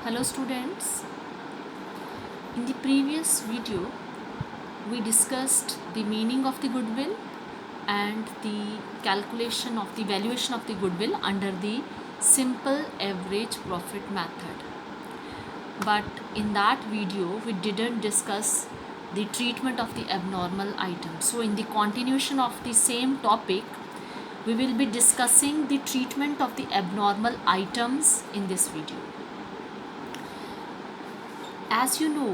Hello students, in the previous video we discussed the meaning of the goodwill and the calculation of the valuation of the goodwill under the simple average profit method. But in that video we didn't discuss the treatment of the abnormal items. So in the continuation of the same topic we will be discussing the treatment of the abnormal items in this video. As you know,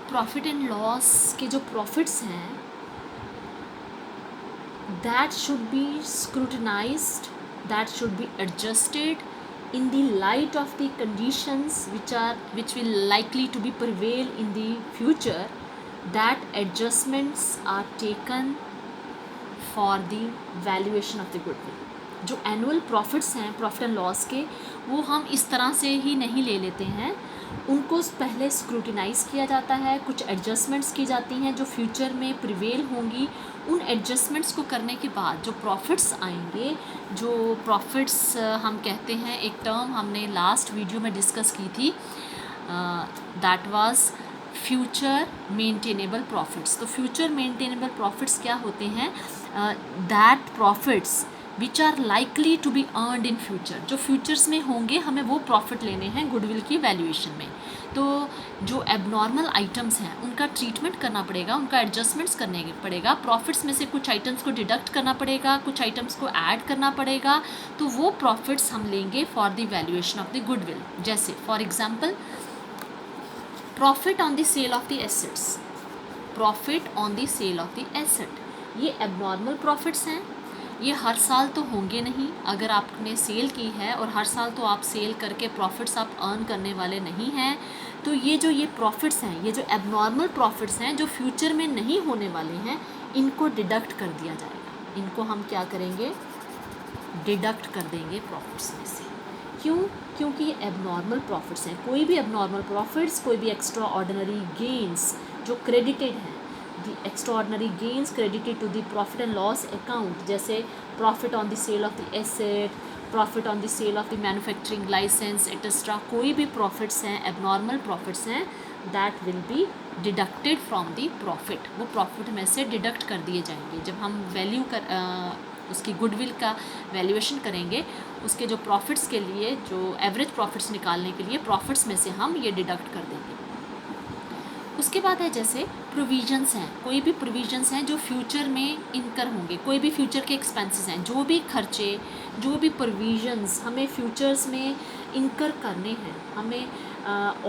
profit and loss के जो profits हैं that should be scrutinised, that should be adjusted in the light of the conditions which will likely to be prevail in the future. That adjustments are taken for the valuation of the goodwill. जो annual profits हैं profit and loss के, वो हम इस तरह से ही नहीं ले लेते हैं, उनको पहले स्क्रूटिनाइज किया जाता है, कुछ एडजस्टमेंट्स की जाती हैं जो फ्यूचर में प्रिवेल होंगी. उन एडजस्टमेंट्स को करने के बाद जो प्रॉफिट्स आएंगे, जो प्रॉफिट्स हम कहते हैं, एक टर्म हमने लास्ट वीडियो में डिस्कस की थी, that was future maintainable profits. तो फ्यूचर मेंटेनेबल प्रॉफिट्स क्या होते हैं? That profits which are likely to be earned in future. जो फ्यूचर्स में होंगे हमें वो प्रॉफिट लेने हैं गुडविल की वैल्यूएशन में. तो जो एबनॉर्मल आइटम्स हैं उनका ट्रीटमेंट करना पड़ेगा, उनका एडजस्टमेंट्स करने पड़ेगा. प्रॉफिट्स में से कुछ आइटम्स को डिडक्ट करना पड़ेगा, कुछ आइटम्स को ऐड करना पड़ेगा. तो वो प्रॉफिट्स हम लेंगे for the valuation of the goodwill. जैसे for example profit on the sale of the assets. Profit on the sale of the asset, ये एबनॉर्मल प्रॉफिट्स हैं. ये हर साल तो होंगे नहीं. अगर आपने सेल की है और हर साल तो आप सेल करके प्रॉफिट्स आप अर्न करने वाले नहीं हैं. तो ये प्रॉफिट्स हैं, ये जो एबनॉर्मल प्रॉफिट्स हैं जो फ्यूचर में नहीं होने वाले हैं, इनको डिडक्ट कर दिया जाएगा. इनको हम क्या करेंगे? डिडक्ट कर देंगे प्रॉफिट्स में से. क्यों? क्योंकि ये एबनॉर्मल प्रॉफिट्स हैं. कोई भी एबनॉर्मल प्रॉफिट्स, कोई भी एक्स्ट्रा ऑर्डिनरी गेंस जो क्रेडिटेड हैं, the extraordinary gains credited to the profit and loss account, जैसे profit on the sale of the asset, profit on the sale of the manufacturing license etc. कोई भी profits हैं, abnormal profits हैं, that will be deducted from the profit. वो profit में से deduct कर दिए जाएंगे. जब हम वैल्यू उसकी गुडविल का वैल्यूएशन करेंगे, उसके जो प्रॉफिट्स के लिए, जो एवरेज प्रॉफिट्स निकालने के लिए प्रॉफिट्स में से हम ये डिडक्ट कर देंगे. उसके बाद है जैसे प्रोविजंस हैं. कोई भी प्रोविजंस हैं जो फ्यूचर में इनकर होंगे, कोई भी फ्यूचर के एक्सपेंसेस हैं, जो भी खर्चे, जो भी प्रोविजंस हमें फ्यूचर्स में इनकर करने हैं, हमें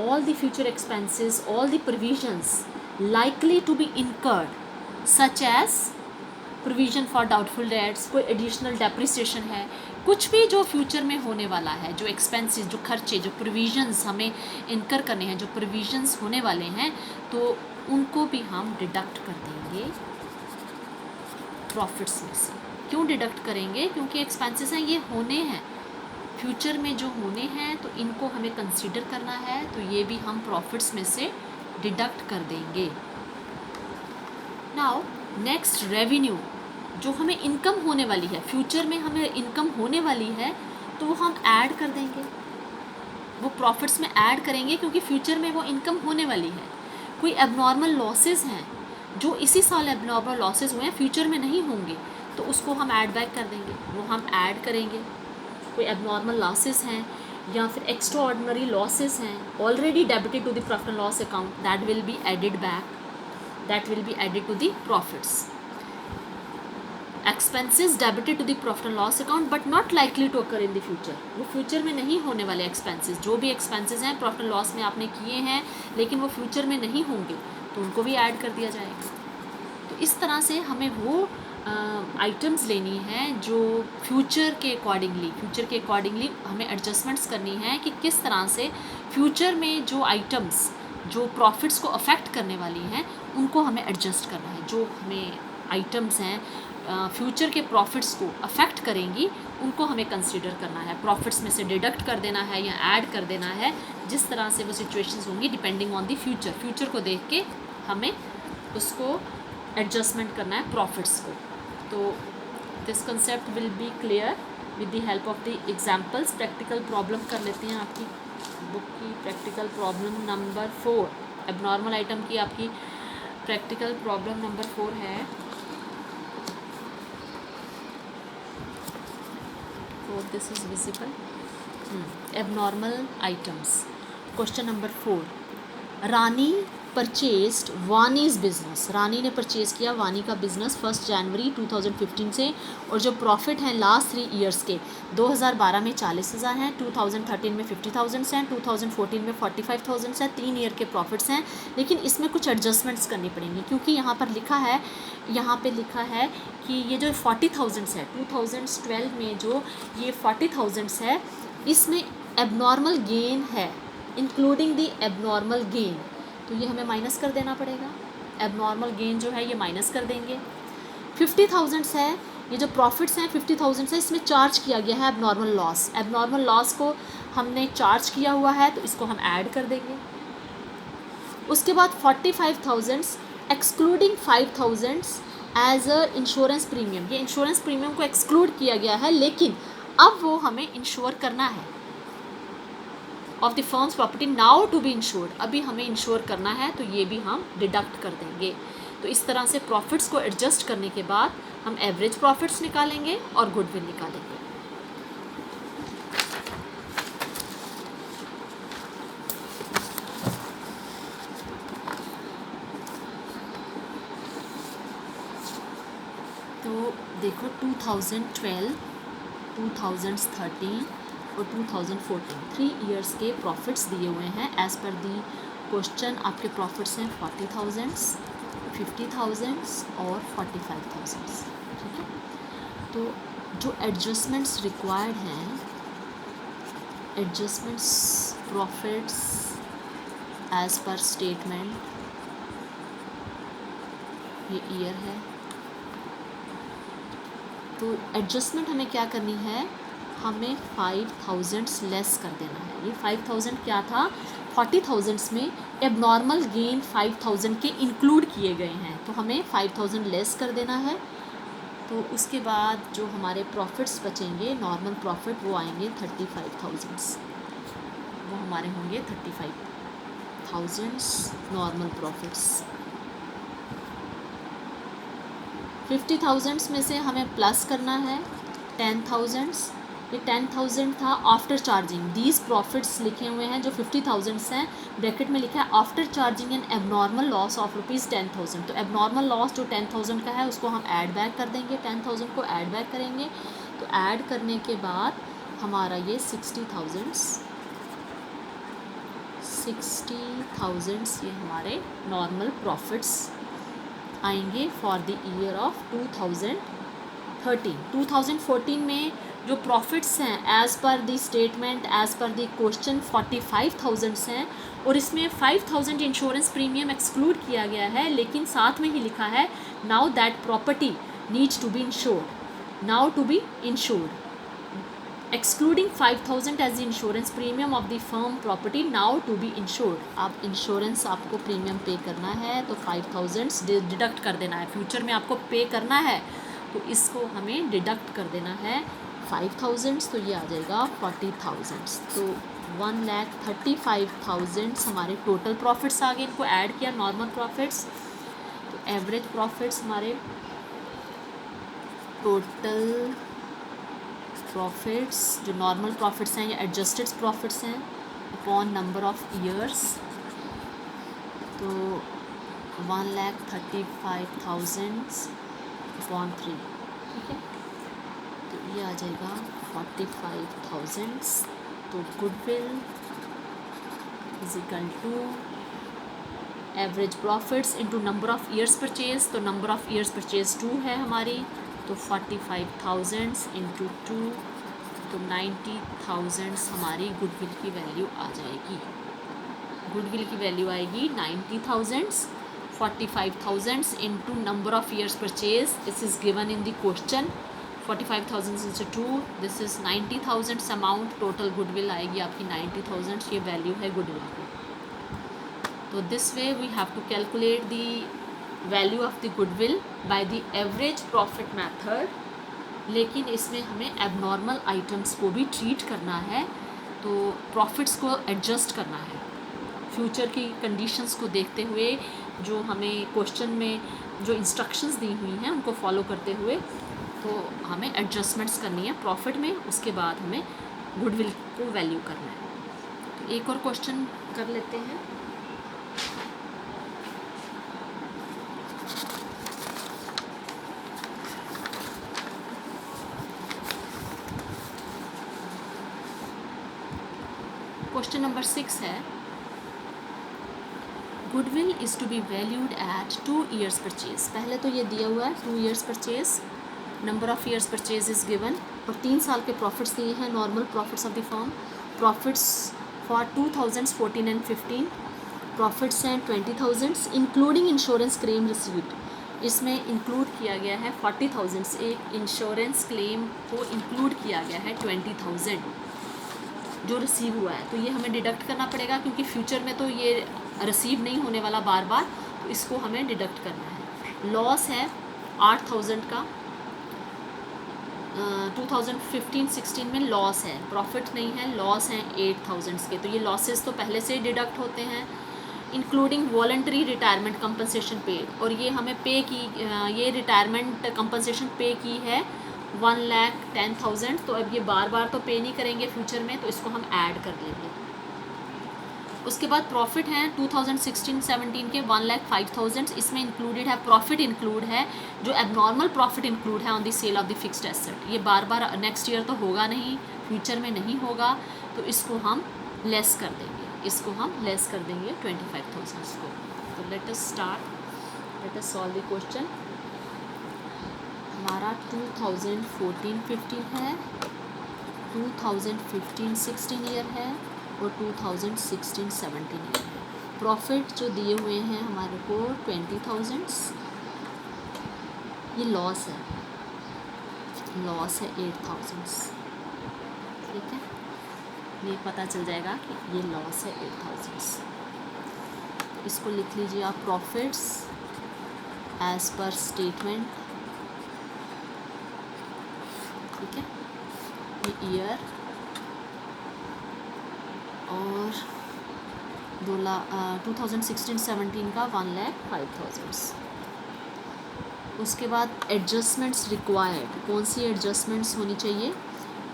all the future expenses, all the provisions likely to be incurred such as provision for doubtful debts, कोई एडिशनल डेप्रिसिएशन है, कुछ भी जो फ्यूचर में होने वाला है, जो एक्सपेंसेस, जो खर्चे, जो प्रोविजंस हमें इनकर करने हैं, जो प्रोविजंस होने वाले हैं, तो उनको भी हम डिडक्ट कर देंगे प्रॉफिट्स में से. क्यों डिडक्ट करेंगे? क्योंकि एक्सपेंसेस हैं, ये होने हैं, फ्यूचर में जो होने हैं, तो इनको हमें कंसीडर करना है. तो ये भी हम प्रॉफिट्स में से डिडक्ट कर देंगे. Now next, revenue. जो हमें इनकम होने वाली है, फ्यूचर में हमें इनकम होने वाली है, तो वो हम ऐड कर देंगे, वो प्रॉफिट्स में ऐड करेंगे, क्योंकि फ्यूचर में वो इनकम होने वाली है. कोई एबनॉर्मल लॉसेस हैं, जो इसी साल एबनॉर्मल लॉसेस हुए हैं, फ्यूचर में नहीं होंगे, तो उसको हम ऐड बैक कर देंगे, वो हम ऐड करेंगे. कोई एबनॉर्मल लॉसेस हैं या फिर एक्स्ट्रा ऑर्डिनरी लॉसेस हैं already debited to the profit and loss account, that will be added back, that will be added to the profits. Expenses debited to the profit and loss account but not likely to occur in the future. वो future में नहीं होने वाले expenses, जो भी expenses हैं profit and loss में आपने किए हैं लेकिन वो फ्यूचर में नहीं होंगे, तो उनको भी ऐड कर दिया जाएगा. तो इस तरह से हमें वो आइटम्स लेनी है जो फ्यूचर के अकॉर्डिंगली हमें एडजस्टमेंट्स करनी है कि किस तरह से फ्यूचर में जो आइटम्स जो प्रॉफिट्स को अफेक्ट करने वाली हैं उनको हमें एडजस्ट करना है. जो हमें आइटम्स हैं फ्यूचर के प्रॉफिट्स को अफेक्ट करेंगी, उनको हमें कंसीडर करना है. प्रॉफिट्स में से डिडक्ट कर देना है या ऐड कर देना है, जिस तरह से वो सिचुएशंस होंगी डिपेंडिंग ऑन द फ्यूचर को देख के हमें उसको एडजस्टमेंट करना है प्रॉफिट्स को. तो this concept will be clear with the help of the examples. Practical problem कर लेते हैं आपकी. बुक की practical problem number 4, abnormal item की आपकी प्रैक्टिकल प्रॉब्लम नंबर 4 है। So this is visible. Abnormal items. Question number 4. Rani purchased वानीज business, रानी ने purchase किया वानी का बिजनेस 1 जनवरी 2015 से, और जो प्रॉफिट हैं लास्ट 3 ईयर्स के 2012 में 40,000 हैं, 2013 में 50,000 हैं, 2014 में 45,000 हैं, 3 ईयर के प्रॉफिट्स हैं। लेकिन इसमें कुछ एडजस्टमेंट्स करनी पड़ेंगी, क्योंकि यहाँ पर लिखा है कि ये जो 40,000 है 2012 में जो ये 40,000 है, इसमें एबनॉर्मल गेन है, इंक्लूडिंग द एबनॉर्मल गेन, तो ये हमें माइनस कर देना पड़ेगा। एबनॉर्मल गेन जो है ये माइनस कर देंगे। 50,000 है, ये जो प्रॉफिट्स हैं 50,000 है, इसमें चार्ज किया गया है एबनॉर्मल लॉस। एबनॉर्मल लॉस को हमने चार्ज किया हुआ है, तो इसको हम ऐड कर देंगे। उसके बाद 45,000 excluding 5,000 as a insurance premium, ये इंश्योरेंस प्रीमियम को एक्सक्लूड किया गया है, लेकिन अब वो हमें इंश्योर करना है of the firm's property now to be insured, अभी हमें इंश्योर करना है, तो ये भी हम डिडक्ट कर देंगे। तो इस तरह से प्रॉफिट्स को एडजस्ट करने के बाद हम एवरेज प्रॉफिट्स निकालेंगे और गुडविल निकालेंगे। तो देखो 2012, 2013 और 2014 3 ईयर्स के प्रॉफिट्स दिए हुए हैं। एज़ पर दी क्वेश्चन आपके प्रॉफिट्स हैं 40,000, 50,000 और 45,000, ठीक है। तो जो एडजस्टमेंट्स रिक्वायर्ड हैं, adjustments profits as per statement, ये ईयर है, तो एडजस्टमेंट हमें क्या करनी है, हमें 5,000 लेस कर देना है। ये 5,000 क्या था, 40,000 में एबनॉर्मल गेन 5,000 के इंक्लूड किए गए हैं, तो हमें 5,000 लेस कर देना है। तो उसके बाद जो हमारे प्रॉफिट्स बचेंगे नॉर्मल प्रॉफिट, वो आएंगे 35,000, वो हमारे होंगे 35,000 नॉर्मल प्रॉफिट्स। 50,000 में से हमें प्लस करना है 10,000, ये 10,000 था आफ्टर चार्जिंग दीज प्रॉफिट्स लिखे हुए हैं, जो 50,000 हैं ब्रैकेट में लिखा है after charging N abnormal loss of ₹10,000, तो एबनॉर्मल लॉस जो 10,000 का है उसको हम ऐड बैक कर देंगे, 10,000 को ऐड बैक करेंगे। तो ऐड करने के बाद हमारा ये 60,000 ये हमारे नॉर्मल प्रॉफिट्स आएंगे फॉर द ईयर ऑफ 2013। 2014 में जो प्रॉफिट्स हैं as per the statement, as per the question 45,000 हैं, और इसमें 5,000 इंश्योरेंस प्रीमियम एक्सक्लूड किया गया है, लेकिन साथ में ही लिखा है now that property needs to be insured, now to be insured, excluding 5,000 as the insurance premium of the firm property now to be insured. आप इंश्योरेंस आपको प्रीमियम पे करना है, तो 5,000 डिडक्ट कर देना है, फ्यूचर में आपको पे करना है, तो इसको हमें डिडक्ट कर देना है 5,000, तो ये आ जाएगा 40,000। तो 1,35,000 हमारे टोटल प्रॉफिट्स आ गए, इनको ऐड किया नॉर्मल प्रॉफिट्स, तो एवरेज प्रॉफिट्स हमारे टोटल प्रॉफिट्स जो नॉर्मल प्रॉफिट्स हैं या एडजस्टेड प्रॉफिट्स हैं अपॉन नंबर ऑफ ईयर्स, तो 1,35,000 अपॉन 3, ठीक है, तो ये आ जाएगा 45,000। तो goodwill is equal to average profits into number of years purchase, तो नंबर ऑफ ईयर्स परचेज 2 है हमारी, तो 45,000 इंटू 2, तो 90,000 हमारी गुडविल की वैल्यू आ जाएगी। गुडविल की वैल्यू आएगी 90,000, 45,000 into number of years purchase, this is given in the question, 45,000 into 2, this is 90,000 amount, total goodwill आएगी आपकी 90,000, ये वैल्यू है गुडविल की। तो this way we have to calculate the value of the goodwill by the average profit method, लेकिन इसमें हमें abnormal items को भी ट्रीट करना है, तो प्रॉफिट्स को एडजस्ट करना है फ्यूचर की कंडीशंस को देखते हुए, जो हमें क्वेश्चन में जो इंस्ट्रक्शंस दी हुई हैं उनको फॉलो करते हुए, तो हमें एडजस्टमेंट्स करनी है प्रॉफिट में। उसके बाद हमें गुडविल को वैल्यू करना है। तो एक और क्वेश्चन कर लेते हैं। क्वेश्चन नंबर 6 है, goodwill is to be valued at 2 years purchase. पहले तो ये दिया हुआ है 2 years purchase, number of years purchase is given, और 3 साल के प्रॉफिट्स दिए हैं, normal profits of the firm. Profits for 2014 and 15, profits हैं 20,000 इंक्लूडिंग इंश्योरेंस क्लेम रिसीव्ड। इसमें इंक्लूड किया गया है 40,000, एक इंश्योरेंस क्लेम को इंक्लूड किया गया है 20,000 जो रिसीव हुआ है। तो ये हमें डिडक्ट करना पड़ेगा, क्योंकि फ्यूचर में तो ये रिसीव नहीं होने वाला बार बार, तो इसको हमें डिडक्ट करना है। लॉस है 8,000 का, 2015-16 में लॉस है, प्रॉफिट नहीं है, लॉस हैं 8,000 के। तो ये लॉसेस तो पहले से ही डिडक्ट होते हैं। Including voluntary retirement compensation paid, और ये हमें पे की, ये रिटायरमेंट कंपनसेशन पे की है 1,10,000। तो अब ये बार बार तो पे नहीं करेंगे फ्यूचर में, तो इसको हम ऐड कर लेंगे। उसके बाद प्रॉफिट हैं 2016-17 के 1,05,000, इसमें इंक्लूडेड है, प्रॉफिट इंक्लूड है, जो एबनॉर्मल प्रॉफिट इंक्लूड है on the sale of the fixed asset. ये बार बार नेक्स्ट ईयर तो होगा नहीं, फ्यूचर में नहीं होगा, तो इसको हम लेस कर देंगे, इसको हम लेस कर देंगे 25,000 को। तो let us start, let us solve the question. हमारा 2014-15 है, 2015-16 ईयर है, और 2016-17 ईयर है। प्रॉफिट जो दिए हुए हैं हमारे को 20,000, ये लॉस है, लॉस है 8,000, ठीक है, ये पता चल जाएगा कि ये लॉस है 8,000। इसको लिख लीजिए आप, प्रॉफिट्स एज पर स्टेटमेंट, ठीक है, ये ईयर और 2016-17 का 1,05,000। उसके बाद एडजस्टमेंट्स रिक्वायर्ड, कौन सी एडजस्टमेंट्स होनी चाहिए?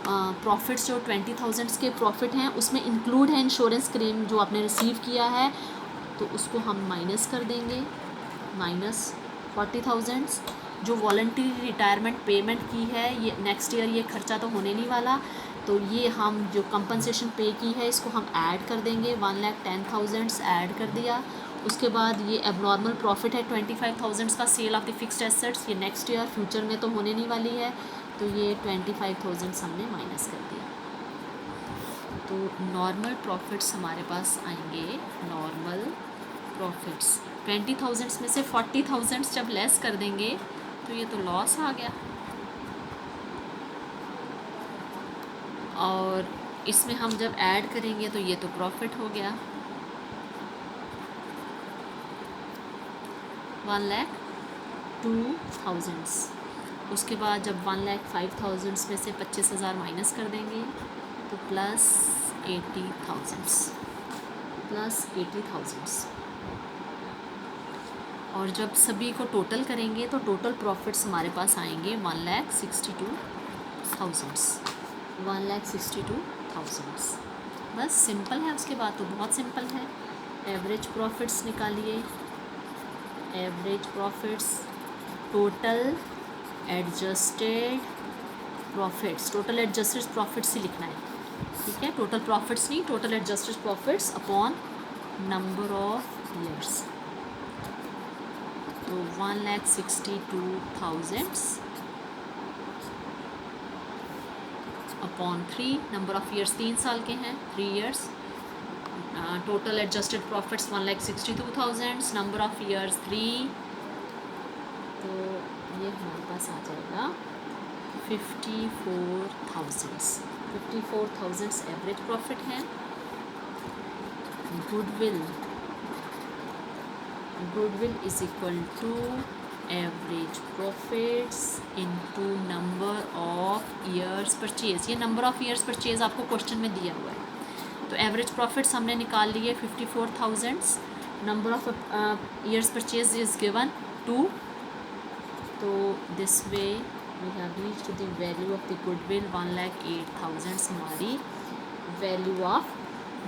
प्रॉफिट्स जो 20,000 के प्रॉफिट हैं उसमें इंक्लूड है इंश्योरेंस क्लेम जो आपने रिसीव किया है, तो उसको हम माइनस कर देंगे, माइनस 40,000। जो वॉलंटरी रिटायरमेंट पेमेंट की है, ये नेक्स्ट ईयर ये खर्चा तो होने नहीं वाला, तो ये हम जो कंपनसेशन पे की है इसको हम ऐड कर देंगे, 1,10,000 ऐड कर दिया। उसके बाद ये एबनॉर्मल प्रॉफिट है 25,000 का sale of the fixed assets, ये नेक्स्ट ईयर फ्यूचर में तो होने नहीं वाली है, तो ये 25,000 हमने माइनस कर दिया। तो नॉर्मल प्रॉफिट्स हमारे पास आएंगे, नॉर्मल प्रॉफिट्स 20,000 में से 40,000 जब लेस कर देंगे तो ये तो लॉस आ गया, और इसमें हम जब ऐड करेंगे तो ये तो प्रॉफिट हो गया 1,02,000। उसके बाद जब 1,05,000 में से 25,000 माइनस कर देंगे तो प्लस 80,000। और जब सभी को टोटल करेंगे तो टोटल प्रॉफिट्स हमारे पास आएंगे 1,62,000। बस सिंपल है, उसके बाद तो बहुत सिंपल है। एवरेज प्रॉफिट्स निकालिए, average profits, total adjusted profits, total adjusted profits ही लिखना है, ठीक है, टोटल प्रॉफिट्स नहीं, total adjusted profits upon number of years. तो 1,62,000 अपॉन 3, नंबर ऑफ ईयर्स 3 साल के हैं, 3 years, total adjusted profits 1,62,000, number of years 3, तो ये हमारे पास आ जाएगा 54,000 एवरेज प्रॉफिट है। Goodwill is equal to average profits into number of years purchase. ये नंबर ऑफ ईयर्स परचेज आपको क्वेश्चन में दिया हुआ है, तो एवरेज प्रॉफिट्स हमने निकाल लिए 54,000. Number of years purchase is given 2. तो this way we have reached the value of the goodwill 1,08,000 हमारी वैल्यू ऑफ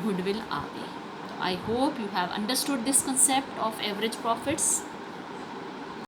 गुडविल आ गई. तो I hope you have understood this concept of average profits.